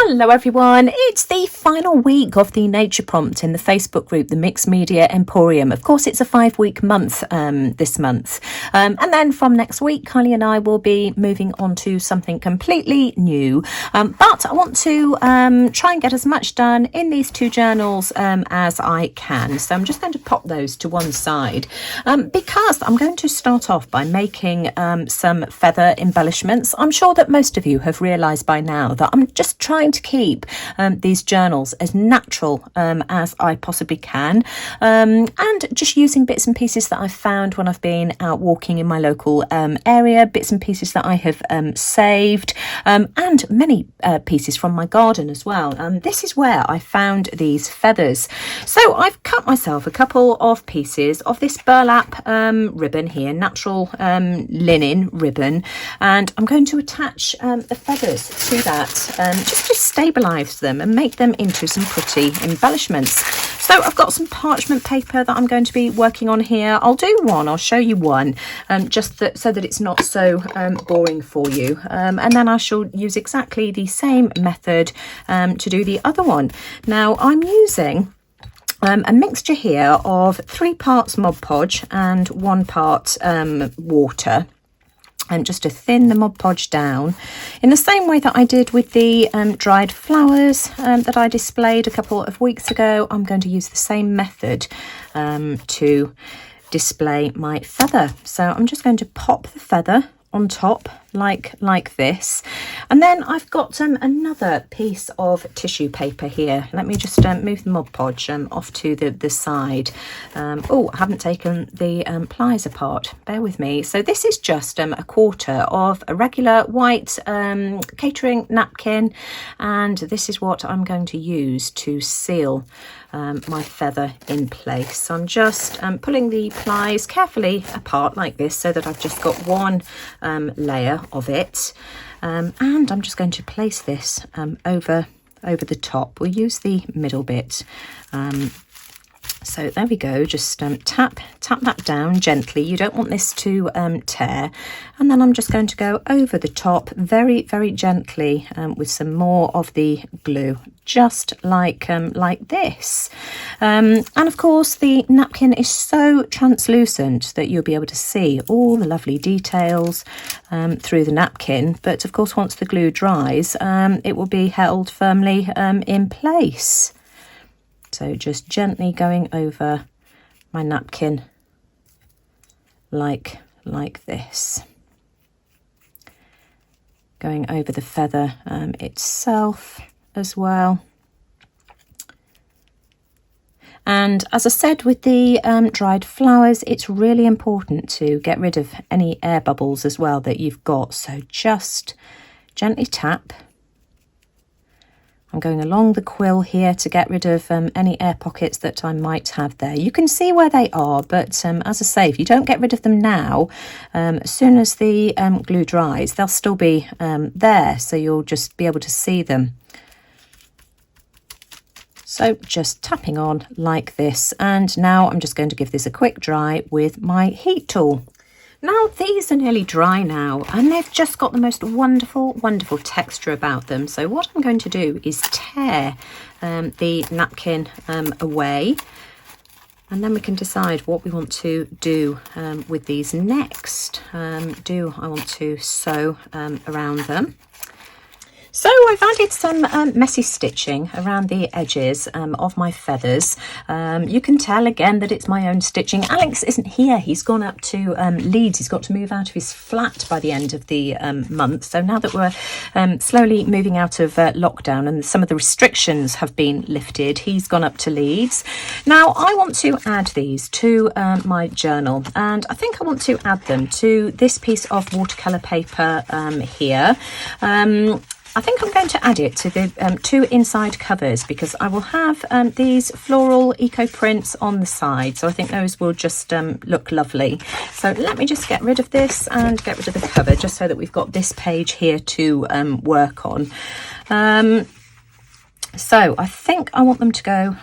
Hello everyone, it's the final week of the Nature Prompt in the Facebook group, the Mixed Media Emporium. Of course, it's a 5-week month this month. And then from next week, Kylie and I will be moving on to something completely new. But I want to try and get as much done in these two journals as I can. So I'm just going to pop those to one side because I'm going to start off by making some feather embellishments. I'm sure that most of you have realised by now that I'm just trying to keep these journals as natural as I possibly can, and just using bits and pieces that I've found when I've been out walking in my local area, bits and pieces that I have saved, and many pieces from my garden as well. This is where I found these feathers. So I've cut myself a couple of pieces of this burlap ribbon here, natural linen ribbon, and I'm going to attach the feathers to that just to stabilise them and make them into some pretty embellishments. So I've got some parchment paper that I'm going to be working on here. I'll show you one, just so that it's not so boring for you. And then I shall use exactly the same method to do the other one. Now I'm using a mixture here of 3 parts Mod Podge and 1 part water. And just to thin the Mod Podge down in the same way that I did with the dried flowers that I displayed a couple of weeks ago. I'm going to use the same method to display my feather. So I'm just going to pop the feather on top like this, and then I've got another piece of tissue paper here. Let me just move the Mod Podge off to the side. Oh, I haven't taken the pliers apart, bear with me. So this is just a quarter of a regular white catering napkin, and this is what I'm going to use to seal my feather in place. So I'm just pulling the pliers carefully apart like this, so that I've just got one layer of it, and I'm just going to place this over the top. We'll use the middle bit. So there we go, just tap that down gently. You don't want this to tear. And then I'm just going to go over the top very, very gently with some more of the glue, just like this. And of course the napkin is so translucent that you'll be able to see all the lovely details through the napkin. But of course once the glue dries, it will be held firmly in place. So just gently going over my napkin like this. Going over the feather itself as well. And as I said with the dried flowers, it's really important to get rid of any air bubbles as well that you've got. So just gently tap. I'm going along the quill here to get rid of any air pockets that I might have there. You can see where they are, but as I say, if you don't get rid of them now, as soon as the glue dries, they'll still be there, so you'll just be able to see them. So just tapping on like this, and now I'm just going to give this a quick dry with my heat tool. Now these are nearly dry now, and they've just got the most wonderful, wonderful texture about them. So what I'm going to do is tear the napkin away, and then we can decide what we want to do with these next. Do I want to sew around them? So I've added some messy stitching around the edges of my feathers. You can tell again that it's my own stitching. Alex isn't here. He's gone up to Leeds. He's got to move out of his flat by the end of the month. So now that we're slowly moving out of lockdown and some of the restrictions have been lifted, he's gone up to Leeds. Now I want to add these to my journal, and I think I want to add them to this piece of watercolour paper here. I think I'm going to add it to the 2 inside covers, because I will have these floral eco prints on the side. So I think those will just look lovely. So let me just get rid of this and get rid of the cover, just so that we've got this page here to work on. So I think I want them to go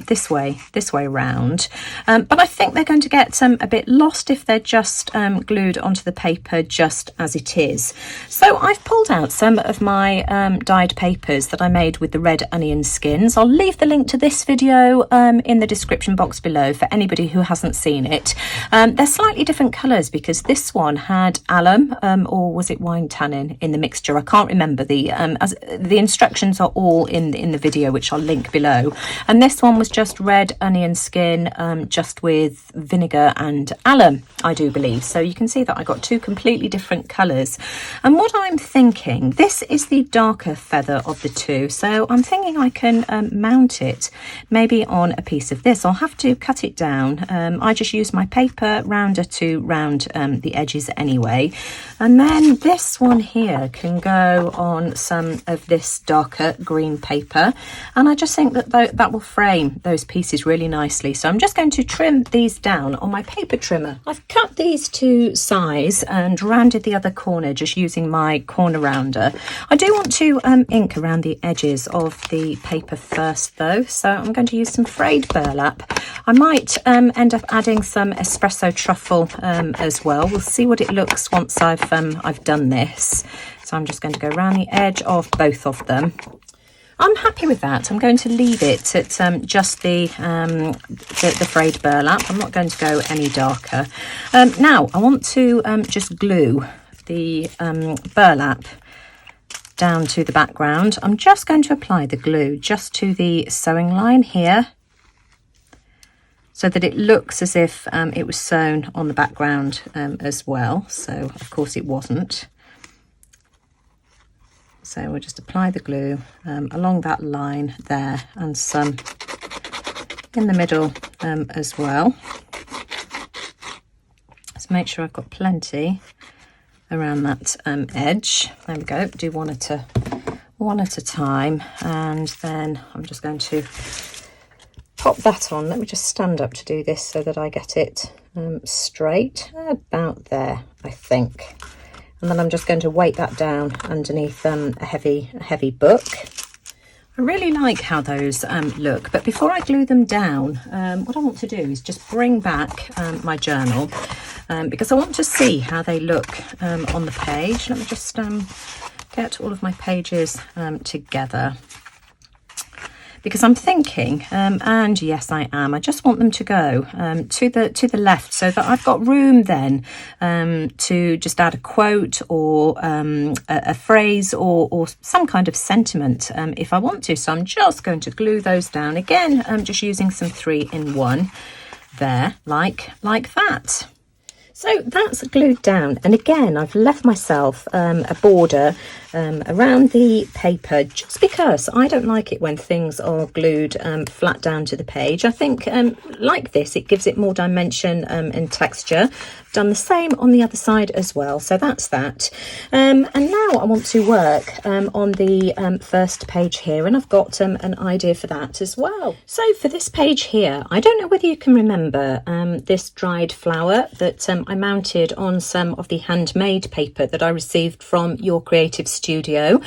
this way round, but I think they're going to get a bit lost if they're just glued onto the paper just as it is. So I've pulled out some of my dyed papers that I made with the red onion skins. I'll leave the link to this video in the description box below for anybody who hasn't seen it. They're slightly different colours because this one had alum or was it wine tannin in the mixture. I can't remember. The instructions are all in the video, which I'll link below, and this one was just red onion skin just with vinegar and alum, I do believe. So you can see that I got two completely different colours, and what I'm thinking, this is the darker feather of the two, so I'm thinking I can mount it maybe on a piece of this. I'll have to cut it down. I just use my paper rounder to round the edges anyway, and then this one here can go on some of this darker green paper, and I just think that that will frame those pieces really nicely. So I'm just going to trim these down on my paper trimmer. I've cut these to size and rounded the other corner just using my corner rounder. I do want to ink around the edges of the paper first though, so I'm going to use some frayed burlap. I might end up adding some espresso truffle as well. We'll see what it looks once I've done this. So I'm just going to go around the edge of both of them. I'm happy with that. I'm going to leave it at just the frayed burlap. I'm not going to go any darker. Now I want to just glue the burlap down to the background. I'm just going to apply the glue just to the sewing line here, so that it looks as if it was sewn on the background as well. So of course it wasn't. So we'll just apply the glue along that line there, and some in the middle as well. Let's make sure I've got plenty around that edge. There we go. Do one at a time, and then I'm just going to pop that on. Let me just stand up to do this so that I get it straight about there, I think. And then I'm just going to weight that down underneath a heavy book. I really like how those look, but before I glue them down, what I want to do is just bring back my journal because I want to see how they look on the page. Let me just get all of my pages together, because I'm thinking, and yes I am, I just want them to go to the left, so that I've got room then to just add a quote or a phrase or some kind of sentiment if I want to. So I'm just going to glue those down again. I'm just using some 3-in-1 there, like that. So that's glued down, and again I've left myself a border around the paper, just because I don't like it when things are glued flat down to the page. I think like this, it gives it more dimension and texture. I've done the same on the other side as well, so that's that. And now I want to work on the first page here, and I've got an idea for that as well. So for this page here, I don't know whether you can remember this dried flower that I mounted on some of the handmade paper that I received from Your Creative Studio.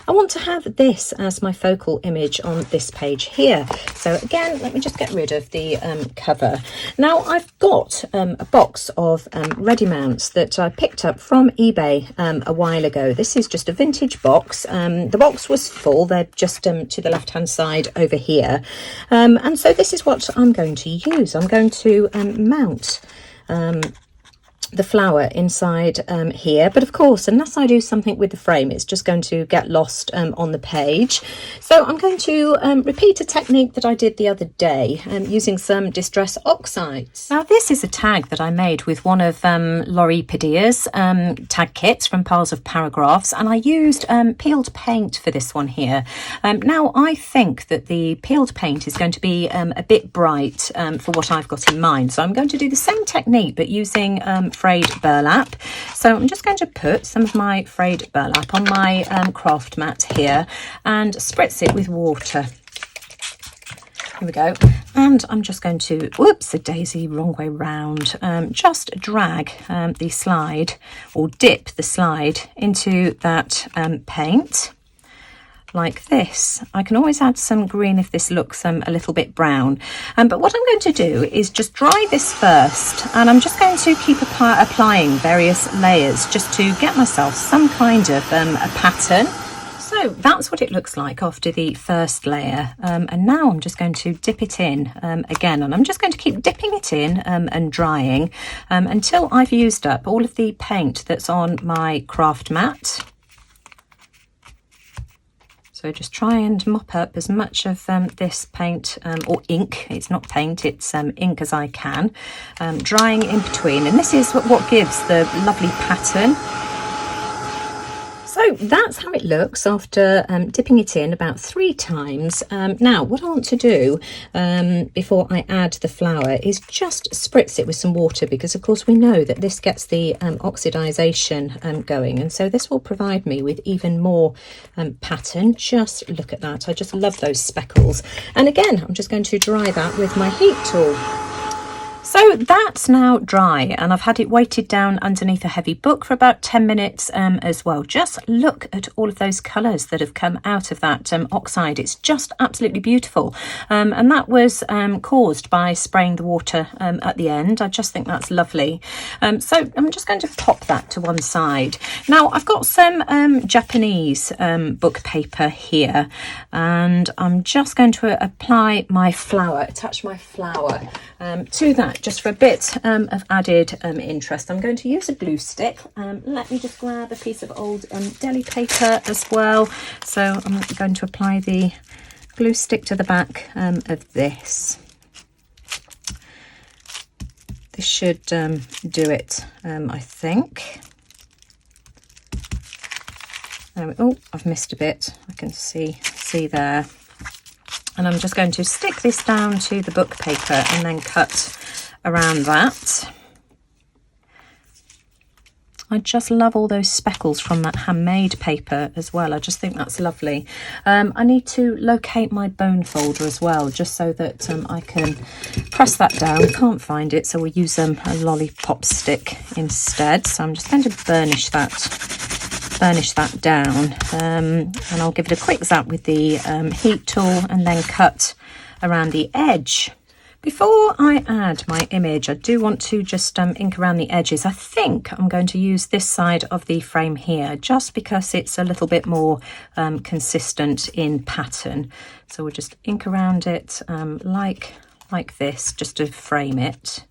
I want to have this as my focal image on this page here. So again, let me just get rid of the cover. Now I've got a box of ready mounts that I picked up from eBay a while ago. This is just a vintage box. The box was full. They're just to the left hand side over here. And so this is what I'm going to use. I'm going to mount the flower inside here, but of course, unless I do something with the frame, it's just going to get lost on the page. So I'm going to repeat a technique that I did the other day using some distress oxides. Now this is a tag that I made with one of Laurie Padilla's tag kits from Piles of Paragraphs, and I used peeled paint for this one here. Now I think that the peeled paint is going to be a bit bright for what I've got in mind, so I'm going to do the same technique but using frayed burlap. So I'm just going to put some of my frayed burlap on my craft mat here and spritz it with water. Here we go. And I'm just going to, whoops, a daisy, wrong way round, just drag the slide, or dip the slide into that paint like this. I can always add some green if this looks a little bit brown. But what I'm going to do is just dry this first, and I'm just going to keep applying various layers just to get myself some kind of a pattern. So that's what it looks like after the first layer, and now I'm just going to dip it in again, and I'm just going to keep dipping it in and drying until I've used up all of the paint that's on my craft mat. So just try and mop up as much of this paint or ink, it's not paint, it's ink, as I can, drying in between, and this is what gives the lovely pattern. So that's how it looks after dipping it in about 3 times. Now what I want to do before I add the flour is just spritz it with some water, because of course we know that this gets the oxidization going, and so this will provide me with even more pattern. Just look at that, I just love those speckles. And again, I'm just going to dry that with my heat tool. So that's now dry, and I've had it weighted down underneath a heavy book for about 10 minutes as well. Just look at all of those colours that have come out of that oxide. It's just absolutely beautiful, and that was caused by spraying the water at the end. I just think that's lovely. So I'm just going to pop that to one side. Now I've got some Japanese book paper here, and I'm just going to apply my flour, attach my flour to that, just for a bit of added interest. I'm going to use a glue stick. Let me just grab a piece of old deli paper as well. So I'm going to apply the glue stick to the back of this. This should do it, I think. Oh, I've missed a bit. I can see there. And I'm just going to stick this down to the book paper and then cut around that. I just love all those speckles from that handmade paper as well. I just think that's lovely. I need to locate my bone folder as well, just so that I can press that down. Can't find it, so we'll use a lollipop stick instead. So I'm just going to burnish that down, and I'll give it a quick zap with the heat tool and then cut around the edge. Before I add my image, I do want to just ink around the edges. I think I'm going to use this side of the frame here, just because it's a little bit more consistent in pattern. So we'll just ink around it like this, just to frame it.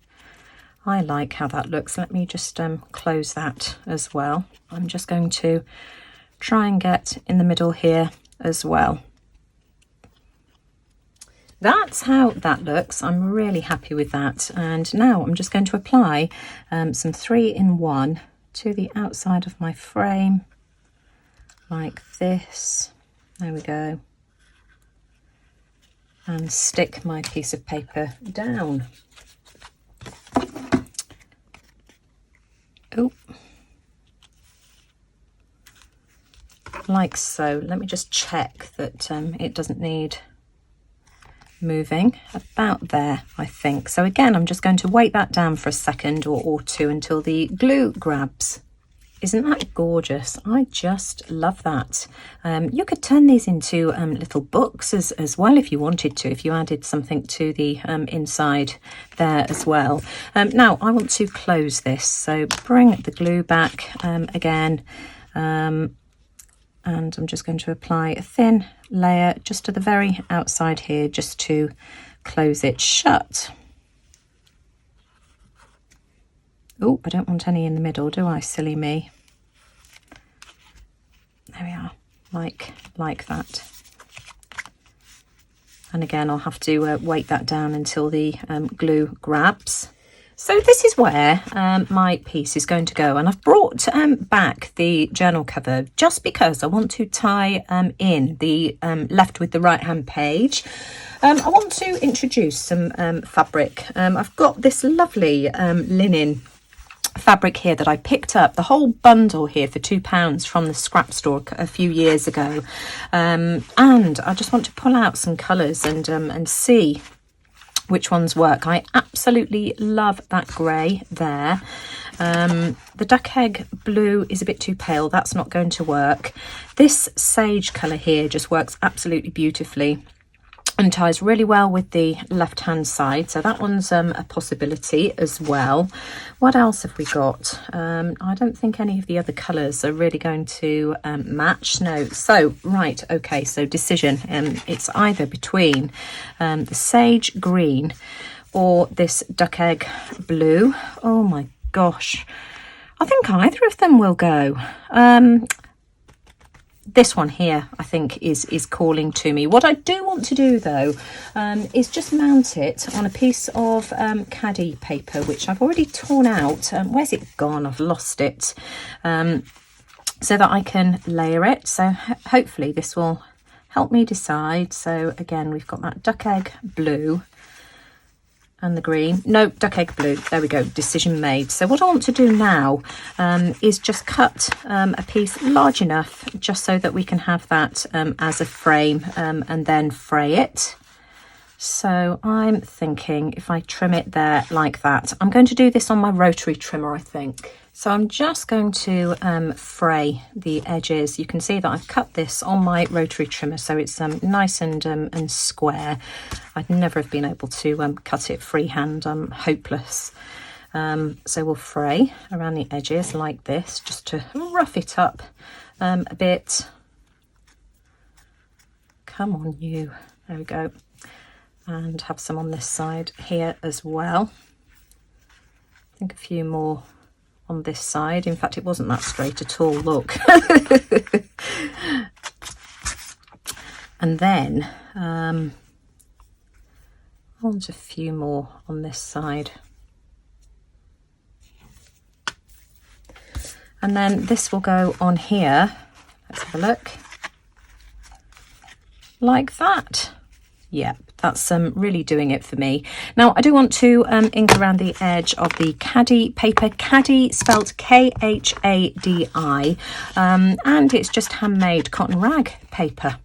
I like how that looks. Let me just close that as well. I'm just going to try and get in the middle here as well. That's how that looks. I'm really happy with that. And now I'm just going to apply some 3-in-1 to the outside of my frame, like this. There we go. And stick my piece of paper down. Oh, like so. Let me just check that it doesn't need moving. About there, I think. So again, I'm just going to weight that down for a second or two until the glue grabs. Isn't that gorgeous? I just love that. You could turn these into little books as well if you wanted to, if you added something to the inside there as well. Now I want to close this, so bring the glue back again, and I'm just going to apply a thin layer just to the very outside here, just to close it shut. Oh, I don't want any in the middle, do I? Silly me. There we are, like that. And again, I'll have to weight that down until the glue grabs. So this is where my piece is going to go, and I've brought back the journal cover just because I want to tie in the left with the right hand page. I want to introduce some fabric. I've got this lovely linen fabric here that I picked up, the whole bundle here for £2 from the scrap store a few years ago, and I just want to pull out some colours and see which ones work. I absolutely love that grey there. The duck egg blue is a bit too pale. That's not going to work. This sage colour here just works absolutely beautifully and ties really well with the left hand side, so that one's a possibility as well. What else have we got? I don't think any of the other colours are really going to match. No. So right, okay, so decision. It's either between the sage green or this duck egg blue. Oh my gosh, I think either of them will go. This one here, I think, is calling to me. What I do want to do, though, is just mount it on a piece of caddy paper, which I've already torn out. Where's it gone? I've lost it. So that I can layer it. So hopefully this will help me decide. So again, we've got that duck egg blue and the green. No, duck egg blue. There we go. Decision made. So what I want to do now is just cut a piece large enough just so that we can have that as a frame and then fray it. So I'm thinking if I trim it there like that, I'm going to do this on my rotary trimmer, I think. So I'm just going to fray the edges. You can see that I've cut this on my rotary trimmer, so it's nice and square. I'd never have been able to cut it freehand. I'm hopeless. So we'll fray around the edges like this, just to rough it up a bit. Come on, you. There we go. And have some on this side here as well. I think a few more on this side. In fact, it wasn't that straight at all, look. And then I want a few more on this side. And then this will go on here. Let's have a look. Like that. Yep. That's really doing it for me. Now, I do want to ink around the edge of the caddy paper. Caddy spelt K-H-A-D-I. And it's just handmade cotton rag paper.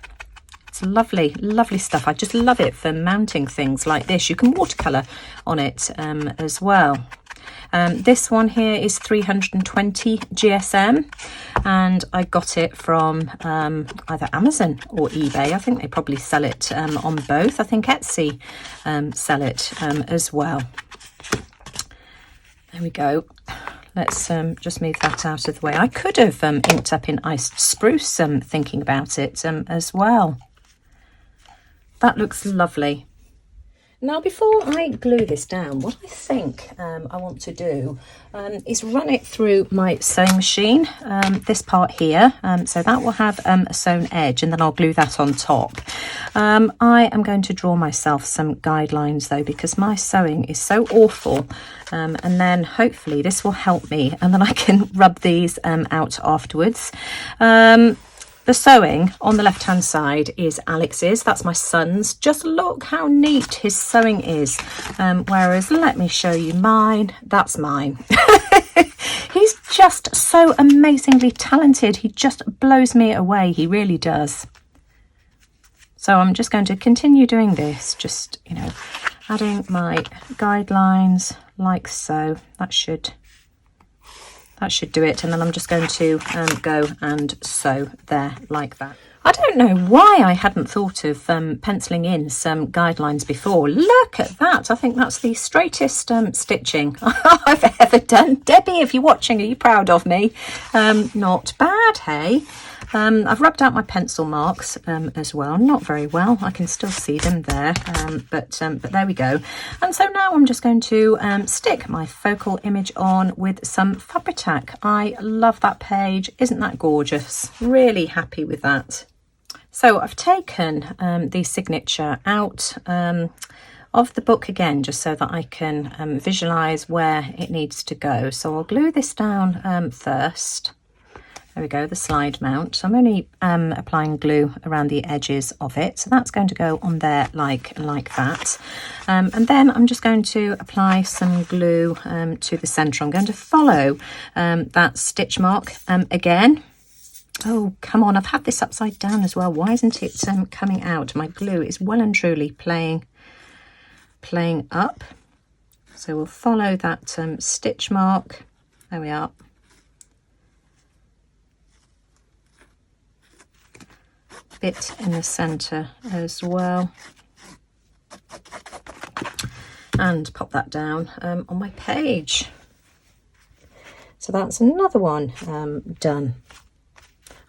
It's lovely, lovely stuff. I just love it for mounting things like this. You can watercolour on it as well. This one here is 320 GSM and I got it from either Amazon or eBay. I think they probably sell it on both. I think Etsy sell it as well. There we go. Let's just move that out of the way. I could have inked up in iced spruce thinking about it as well. That looks lovely. Now, before I glue this down, what I think I want to do is run it through my sewing machine, this part here. So that will have a sewn edge and then I'll glue that on top. I am going to draw myself some guidelines though, because my sewing is so awful. And then hopefully this will help me and then I can rub these out afterwards. The sewing on the left hand side is Alex's, that's my son's. Just look how neat his sewing is. Whereas let me show you mine, that's mine. He's just so amazingly talented. He just blows me away, he really does. So I'm just going to continue doing this, just, you know, adding my guidelines like so. That should do it, and then I'm just going to go and sew there like that. I don't know why I hadn't thought of penciling in some guidelines before. Look at that. I think that's the straightest stitching I've ever done. Debbie, if you're watching, are you proud of me? Not bad, hey? I've rubbed out my pencil marks as well. Not very well. I can still see them there, but there we go. And so now I'm just going to stick my focal image on with some Fabri-Tac. I love that page. Isn't that gorgeous? Really happy with that. So I've taken the signature out of the book again, just so that I can visualise where it needs to go. So I'll glue this down first. There we go, the slide mount. So I'm only applying glue around the edges of it. So that's going to go on there like that. And then I'm just going to apply some glue to the centre. I'm going to follow that stitch mark again. Oh, come on, I've had this upside down as well. Why isn't it coming out? My glue is well and truly playing up. So we'll follow that stitch mark There we are. Bit in the centre as well. And pop that down on my page. So that's another one done.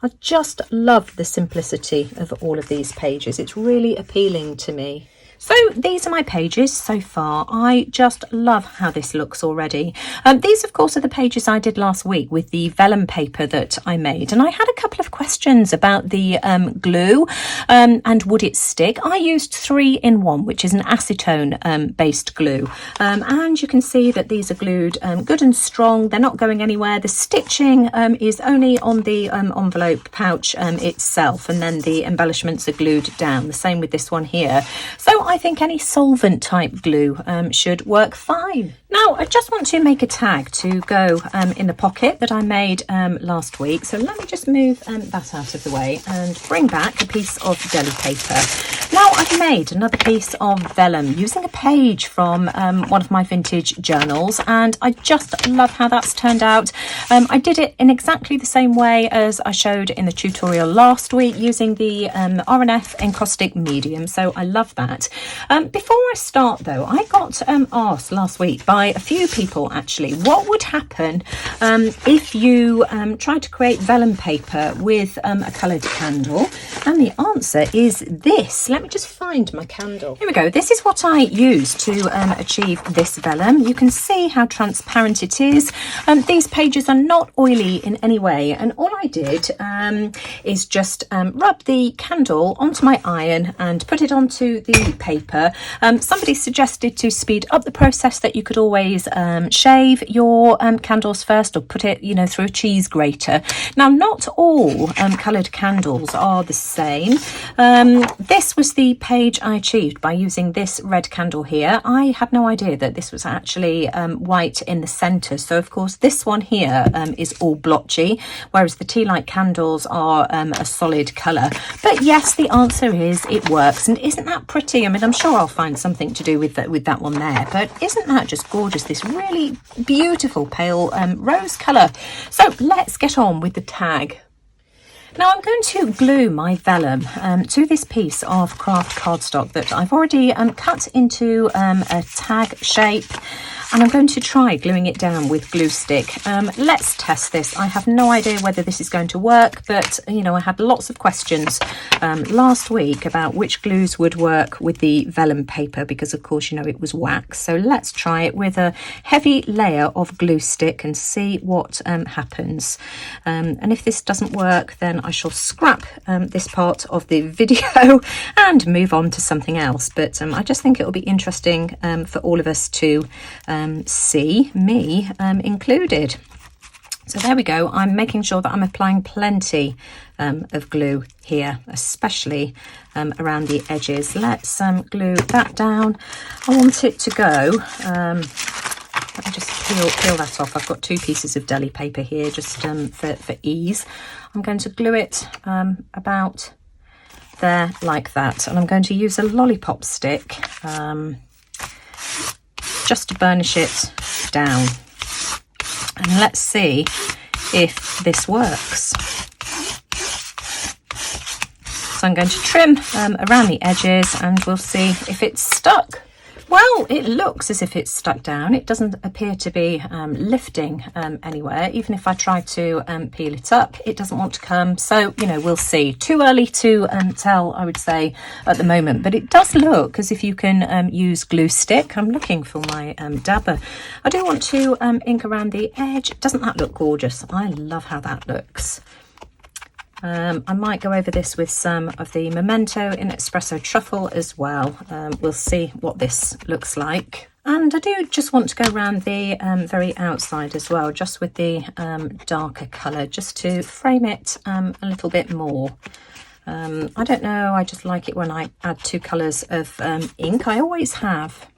I just love the simplicity of all of these pages. It's really appealing to me. So these are my pages so far. I just love how this looks already. These, of course, are the pages I did last week with the vellum paper that I made. And I had a couple of questions about the glue and would it stick. I used 3-in-1, which is an acetone based glue. And you can see that these are glued good and strong. They're not going anywhere. The stitching is only on the envelope pouch itself. And then the embellishments are glued down. The same with this one here. So I think any solvent type glue should work fine. Now I just want to make a tag to go in the pocket that I made last week. So let me just move that out of the way and bring back a piece of deli paper. Now I've made another piece of vellum using a page from one of my vintage journals, and I just love how that's turned out. I did it in exactly the same way as I showed in the tutorial last week using the R&F encaustic medium, so I love that. Before I start though, I got asked last week by a few people actually what would happen if you tried to create vellum paper with a coloured candle, and the answer is this. Let me just find my candle. Here we go. This is what I used to achieve this vellum. You can see how transparent it is. These pages are not oily in any way, and all I did is just rub the candle onto my iron and put it onto the paper. Somebody suggested to speed up the process that you could always shave your candles first, or put it, you know, through a cheese grater. Now, not all coloured candles are the same. This was the page I achieved by using this red candle here. I had no idea that this was actually white in the centre. So, of course, this one here is all blotchy, whereas the tea light candles are a solid colour. But yes, the answer is it works. And isn't that pretty? I mean, I'm sure I'll find something to do with that one there. But isn't that just gorgeous? This really beautiful pale rose colour. So let's get on with the tag. Now I'm going to glue my vellum to this piece of craft cardstock that I've already cut into a tag shape, and I'm going to try gluing it down with glue stick. Let's test this. I have no idea whether this is going to work, but you know, I had lots of questions last week about which glues would work with the vellum paper, because of course, you know, it was wax. So let's try it with a heavy layer of glue stick and see what happens. And if this doesn't work, then I shall scrap this part of the video and move on to something else. But I just think it will be interesting for all of us to see, me included. So there we go. I'm making sure that I'm applying plenty of glue here, especially around the edges. Let's glue that down. I want it to go. Let me just peel that off. I've got 2 pieces of deli paper here just for ease. I'm going to glue it about there like that, and I'm going to use a lollipop stick just to burnish it down, and let's see if this works. So I'm going to trim around the edges and we'll see if it's stuck. Well, it looks as if it's stuck down. It doesn't appear to be lifting anywhere. Even if I try to peel it up, it doesn't want to come. So, you know, we'll see. Too early to tell, I would say, at the moment. But it does look as if you can use glue stick. I'm looking for my dabber. I do want to ink around the edge. Doesn't that look gorgeous? I love how that looks. I might go over this with some of the Memento in Espresso Truffle as well. We'll see what this looks like. And I do just want to go around the very outside as well, just with the darker colour, just to frame it a little bit more. I don't know, I just like it when I add 2 colours of ink. I always have.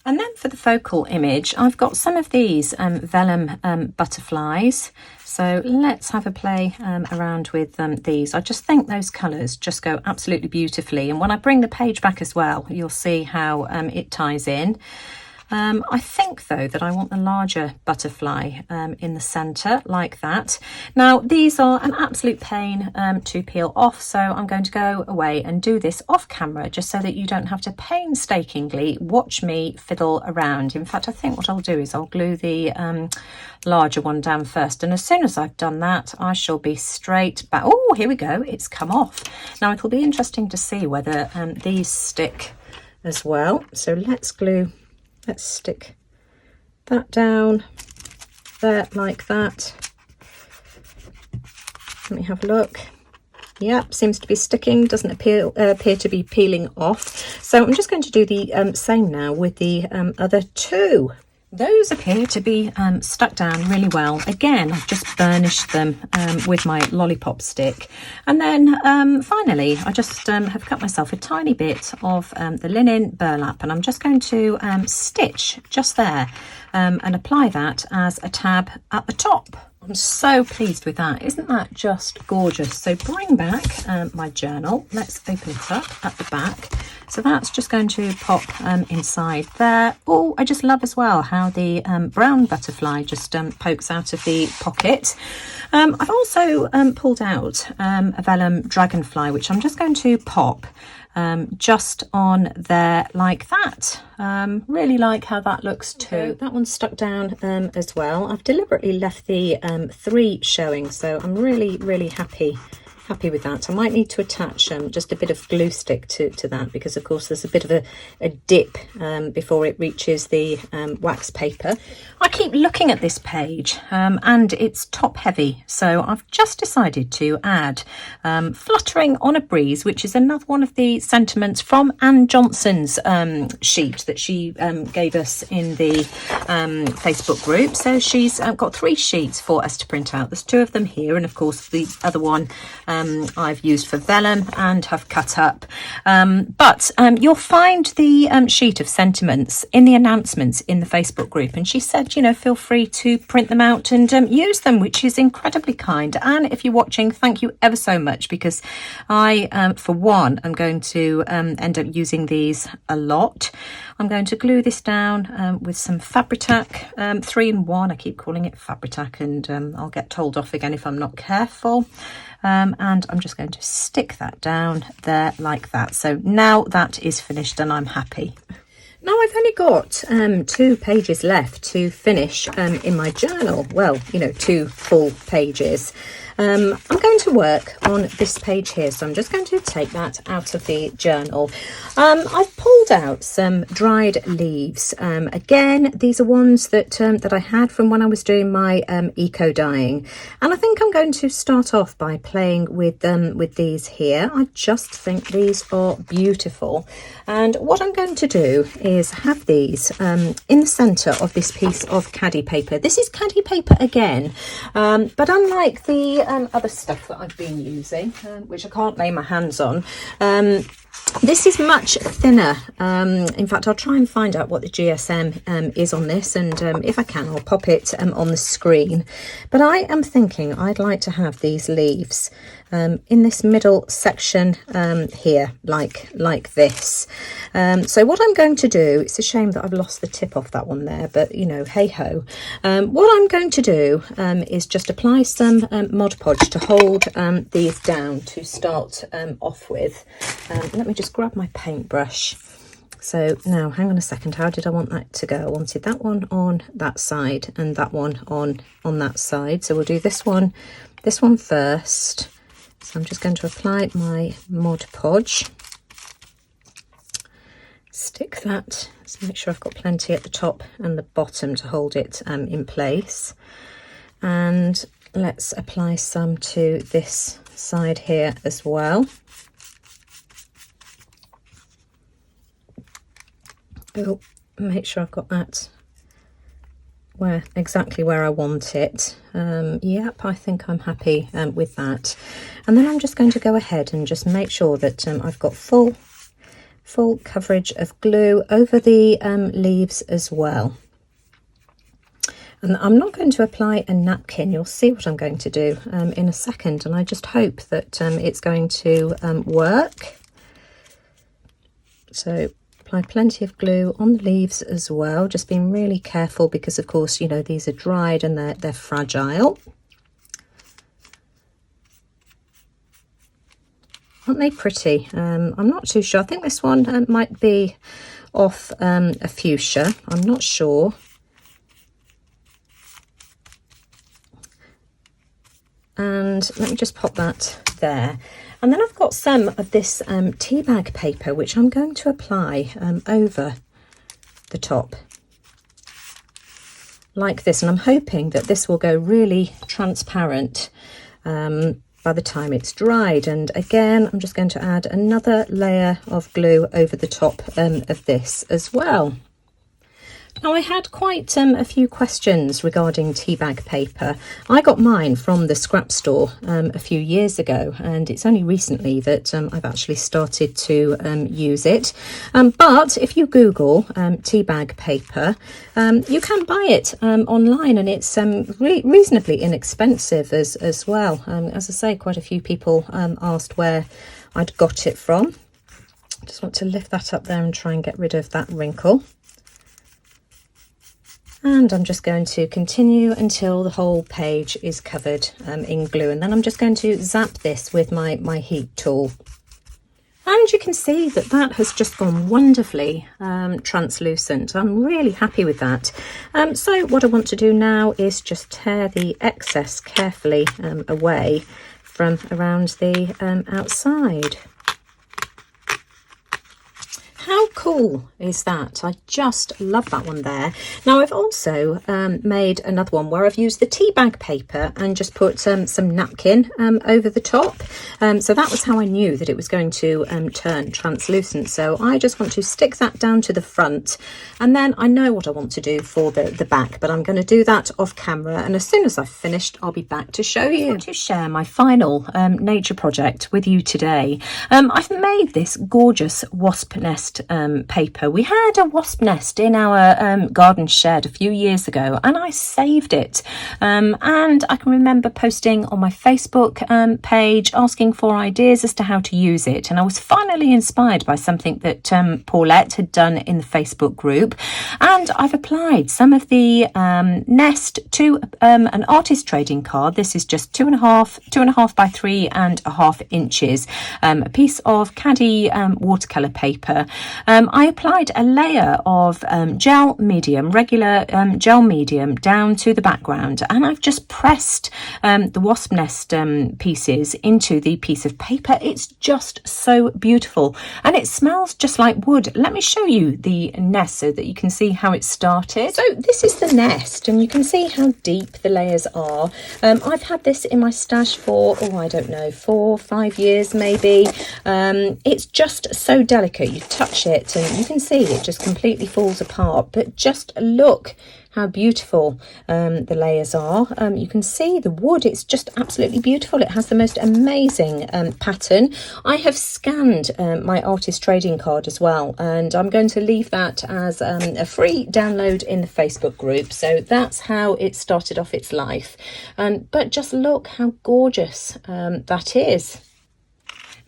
And then for the focal image, I've got some of these vellum butterflies. So let's have a play around with these. I just think those colours just go absolutely beautifully. And when I bring the page back as well, you'll see how it ties in. I think though that I want the larger butterfly in the centre like that. Now these are an absolute pain to peel off, so I'm going to go away and do this off camera just so that you don't have to painstakingly watch me fiddle around. In fact, I think what I'll do is I'll glue the larger one down first, and as soon as I've done that I shall be straight back. Oh, here we go, it's come off. Now it'll be interesting to see whether these stick as well. So let's stick that down there like that. Let me have a look. Yep, seems to be sticking, doesn't appear to be peeling off. So I'm just going to do the same now with the other two. Those appear to be stuck down really well. Again, I've just burnished them with my lollipop stick. And then finally, I just have cut myself a tiny bit of the linen burlap, and I'm just going to stitch just there and apply that as a tab at the top. I'm so pleased with that. Isn't that just gorgeous? So bring back my journal. Let's open it up at the back. So that's just going to pop inside there. Oh, I just love as well how the brown butterfly just pokes out of the pocket. I've also pulled out a Vellum dragonfly, which I'm just going to pop just on there like that. Really like how that looks too. That one's stuck down as well. I've deliberately left the 3 showing, so I'm really happy with that. I might need to attach just a bit of glue stick to that, because of course there's a bit of a dip before it reaches the wax paper. I keep looking at this page and it's top heavy, so I've just decided to add Fluttering on a Breeze, which is another one of the sentiments from Anne Johnson's sheet that she gave us in the Facebook group. So she's got 3 sheets for us to print out. There's 2 of them here, and of course the other one I've used for vellum and have cut up. But you'll find the sheet of sentiments in the announcements in the Facebook group, and she said, you know, feel free to print them out and use them, which is incredibly kind. And if you're watching, thank you ever so much, because I, for one, am going to end up using these a lot. I'm going to glue this down with some Fabri-Tac 3-in-1. I keep calling it Fabri-Tac, and I'll get told off again if I'm not careful. And I'm just going to stick that down there like that. So now that is finished and I'm happy. Now I've only got 2 pages left to finish in my journal. Well, you know, 2 full pages. I'm going to work on this page here, so I'm just going to take that out of the journal. I've pulled out some dried leaves. Again, these are ones that I had from when I was doing my eco dyeing, and I think I'm going to start off by playing with these here. I just think these are beautiful, and what I'm going to do is have these in the centre of this piece of caddy paper. This is caddy paper again, but unlike the other stuff that I've been using, which I can't lay my hands on, this is much thinner. In fact, I'll try and find out what the GSM is on this, and if I can, I'll pop it on the screen. But I am thinking I'd like to have these leaves in this middle section here, like this. So what I'm going to do, it's a shame that I've lost the tip off that one there, but you know, hey ho. What I'm going to do is just apply some Mod Podge to hold these down to start off with. Let me just grab my paintbrush. So now, hang on a second, how did I want that to go? I wanted that one on that side and that one on that side. So we'll do this one first. So I'm just going to apply my Mod Podge. Stick that, let's make sure I've got plenty at the top and the bottom to hold it in place. And let's apply some to this side here as well. Oh, make sure I've got that exactly where I want it. Yep, I think I'm happy with that. And then I'm just going to go ahead and just make sure that I've got full coverage of glue over the leaves as well. And I'm not going to apply a napkin. You'll see what I'm going to do in a second, and I just hope that it's going to work. So Apply plenty of glue on the leaves as well, just being really careful because of course, you know, these are dried and they're fragile. Aren't they pretty? I'm not too sure. I think this one might be off a fuchsia. I'm not sure. And let me just pop that there. And then I've got some of this tea bag paper, which I'm going to apply over the top like this. And I'm hoping that this will go really transparent by the time it's dried. And again, I'm just going to add another layer of glue over the top of this as well. Now, I had quite a few questions regarding tea bag paper. I got mine from the scrap store a few years ago, and it's only recently that I've actually started to use it. But if you Google tea bag paper, you can buy it online, and it's reasonably inexpensive as well. As I say, quite a few people asked where I'd got it from. I just want to lift that up there and try and get rid of that wrinkle. And I'm just going to continue until the whole page is covered in glue, and then I'm just going to zap this with my heat tool. And you can see that that has just gone wonderfully translucent. I'm really happy with that. So what I want to do now is just tear the excess carefully away from around the outside. How cool is that? I just love that one there. Now I've also made another one where I've used the tea bag paper and just put some napkin over the top. So that was how I knew that it was going to turn translucent. So I just want to stick that down to the front, and then I know what I want to do for the back, but I'm going to do that off camera, and as soon as I've finished I'll be back to show you. I want to share my final nature project with you today. I've made this gorgeous wasp nest paper. We had a wasp nest in our garden shed a few years ago, and I saved it, and I can remember posting on my Facebook page asking for ideas as to how to use it, and I was finally inspired by something that Paulette had done in the Facebook group, and I've applied some of the nest to an artist trading card. This is just 2.5 by 3.5 inches, a piece of Caddy watercolour paper. I applied a layer of gel medium, regular gel medium, down to the background, and I've just pressed the wasp nest pieces into the piece of paper. It's just so beautiful, and it smells just like wood. Let me show you the nest so that you can see how it started. So this is the nest, and you can see how deep the layers are. I've had this in my stash for, I don't know, 4 or 5 years maybe. It's just so delicate. You touch it and you can see it just completely falls apart, but just look how beautiful the layers are. You can see the wood, it's just absolutely beautiful. It has the most amazing pattern. I have scanned my artist trading card as well, and I'm going to leave that as a free download in the Facebook group. So that's how it started off its life, but just look how gorgeous that is.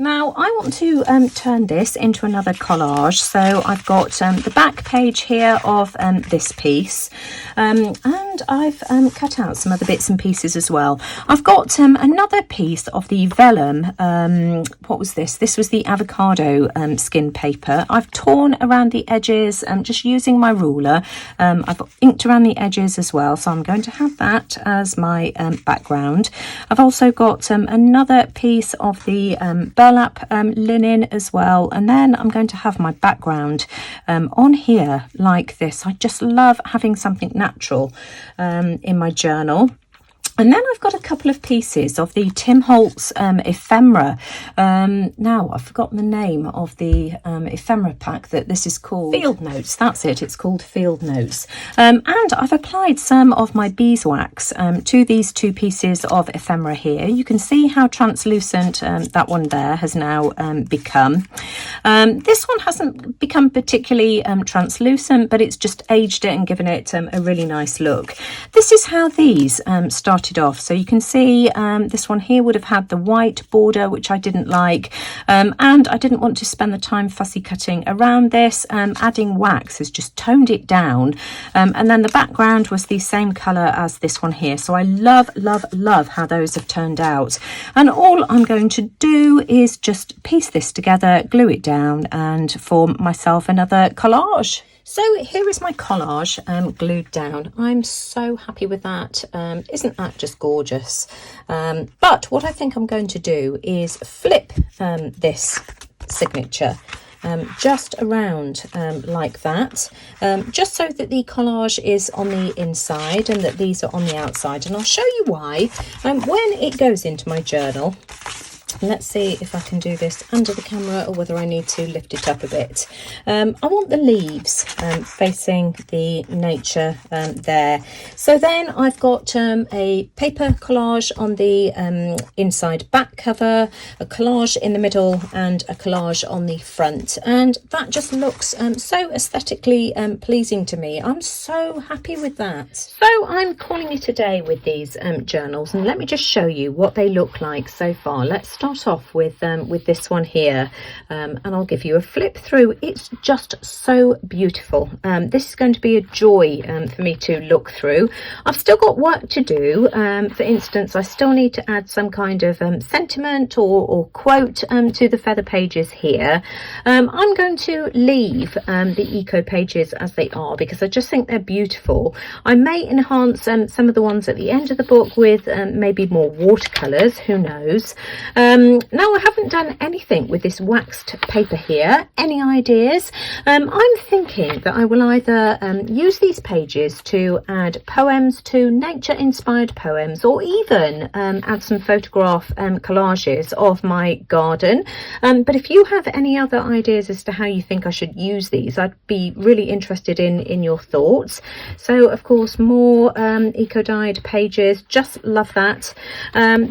Now I want to turn this into another collage, so I've got the back page here of this piece, and I've cut out some other bits and pieces as well. I've got another piece of the vellum. What was this? This was the avocado skin paper. I've torn around the edges just using my ruler. I've inked around the edges as well, so I'm going to have that as my background. I've also got another piece of the burlap linen as well, and then I'm going to have my background on here like this. I just love having something natural in my journal. And then I've got a couple of pieces of the Tim Holtz ephemera. Now, I've forgotten the name of the ephemera pack that this is called. Field Notes, that's it. It's called Field Notes. And I've applied some of my beeswax to these 2 pieces of ephemera here. You can see how translucent that one there has now become. This one hasn't become particularly translucent, but it's just aged it and given it a really nice look. This is how these started coated off. So you can see this one here would have had the white border, which I didn't like, and I didn't want to spend the time fussy cutting around this. Adding wax has just toned it down, and then the background was the same colour as this one here. So I love how those have turned out, and all I'm going to do is just piece this together, glue it down, and form myself another collage. So here is my collage glued down. I'm so happy with that. Isn't that just gorgeous? But what I think I'm going to do is flip this signature just around like that, just so that the collage is on the inside and that these are on the outside. And I'll show you why when it goes into my journal. Let's see if I can do this under the camera or whether I need to lift it up a bit. I want the leaves facing the nature there. So then I've got a paper collage on the inside back cover, a collage in the middle, and a collage on the front. And that just looks so aesthetically pleasing to me. I'm so happy with that. So I'm calling it a day with these journals, and let me just show you what they look like so far. Let's start off with this one here, and I'll give you a flip through. It's just so beautiful. This is going to be a joy for me to look through. I've still got work to do. For instance, I still need to add some kind of sentiment or quote to the feather pages here. I'm going to leave the eco pages as they are because I just think they're beautiful. I may enhance some of the ones at the end of the book with maybe more watercolours, who knows. Now I haven't done anything with this waxed paper here. Any ideas? I'm thinking that I will either use these pages to add poems to nature inspired poems, or even add some photograph collages of my garden. But if you have any other ideas as to how you think I should use these, I'd be really interested in your thoughts. So of course more eco-dyed pages, just love that.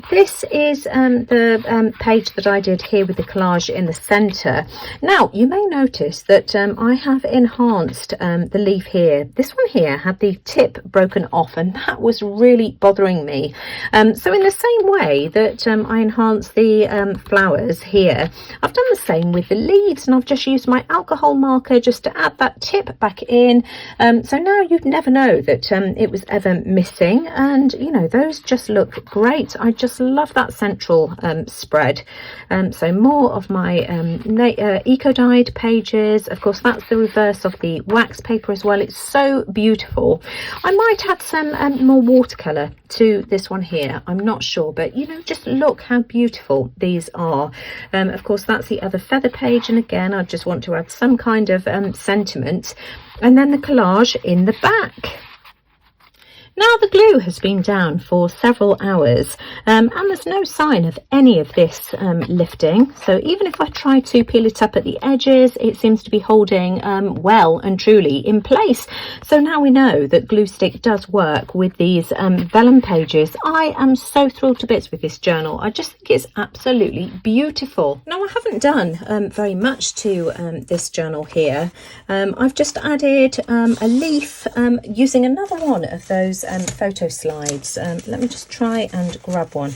This is the page that I did here with the collage in the centre. Now you may notice that I have enhanced the leaf here. This one here had the tip broken off, and that was really bothering me. So in the same way that I enhanced the flowers here, I've done the same with the leaves, and I've just used my alcohol marker just to add that tip back in. So now you'd never know that it was ever missing, and you know, those just look great. I just love that central spread. So more of my eco-dyed pages. Of course, that's the reverse of the wax paper as well. It's so beautiful. I might add some more watercolour to this one here. I'm not sure, but you know, just look how beautiful these are. Of course, that's the other feather page, and again, I just want to add some kind of sentiment, and then the collage in the back. Now the glue has been down for several hours, and there's no sign of any of this lifting. So even if I try to peel it up at the edges, it seems to be holding well and truly in place. So now we know that glue stick does work with these vellum pages. I am so thrilled to bits with this journal. I just think it's absolutely beautiful. Now I haven't done very much to this journal here. I've just added a leaf using another one of those photo slides. Let me just try and grab one.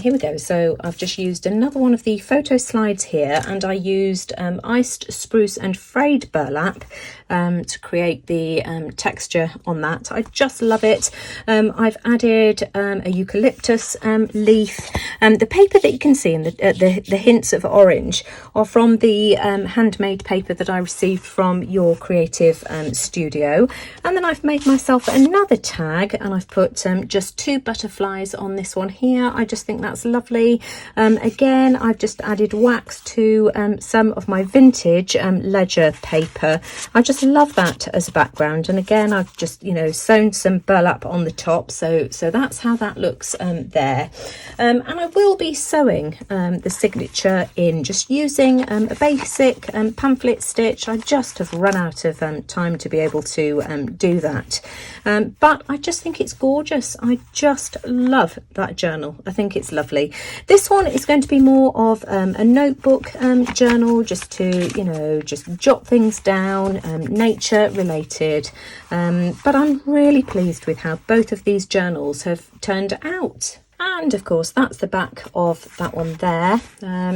Here we go. So I've just used another one of the photo slides here, and I used iced spruce and frayed burlap to create the texture on that. I just love it. I've added a eucalyptus leaf. The paper that you can see in the hints of orange are from the handmade paper that I received from your creative studio. And then I've made myself another tag, and I've put just 2 butterflies on this one here. I just think that's lovely. Again, I've just added wax to some of my vintage ledger paper. I just love that as a background, and again I've just, you know, sewn some burlap on the top, so that's how that looks there. And I will be sewing the signature in just using a basic pamphlet stitch. I just have run out of time to be able to do that, but I just think it's gorgeous. I just love that journal. I think it's lovely. This one is going to be more of a notebook journal, just to, you know, just jot things down, nature related, but I'm really pleased with how both of these journals have turned out. And of course, that's the back of that one there.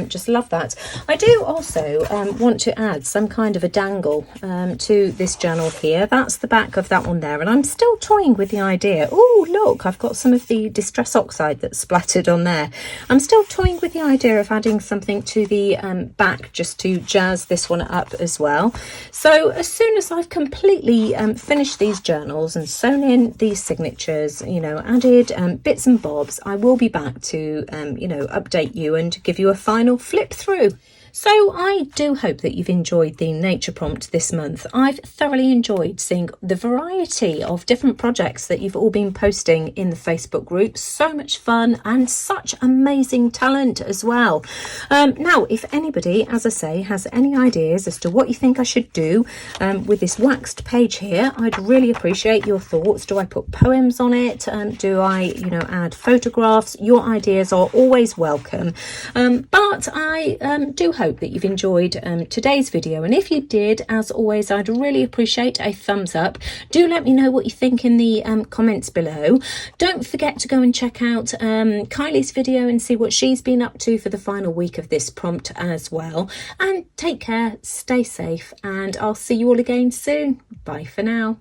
Just love that. I do also want to add some kind of a dangle to this journal here. That's the back of that one there. And I'm still toying with the idea. Oh, look, I've got some of the Distress Oxide that's splattered on there. I'm still toying with the idea of adding something to the back just to jazz this one up as well. So as soon as I've completely finished these journals and sewn in these signatures, you know, added bits and bobs, I will be back to, you know, update you and give you a final flip through. So I do hope that you've enjoyed the nature prompt this month. I've thoroughly enjoyed seeing the variety of different projects that you've all been posting in the Facebook group. So much fun and such amazing talent as well. Now, if anybody, as I say, has any ideas as to what you think I should do with this waxed page here, I'd really appreciate your thoughts. Do I put poems on it? Do I, you know, add photographs? Your ideas are always welcome. But I do hope that you've enjoyed today's video, and if you did, as always, I'd really appreciate a thumbs up. Do let me know what you think in the comments below. Don't forget to go and check out Kylie's video and see what she's been up to for the final week of this prompt as well. And take care, stay safe, and I'll see you all again soon. Bye for now.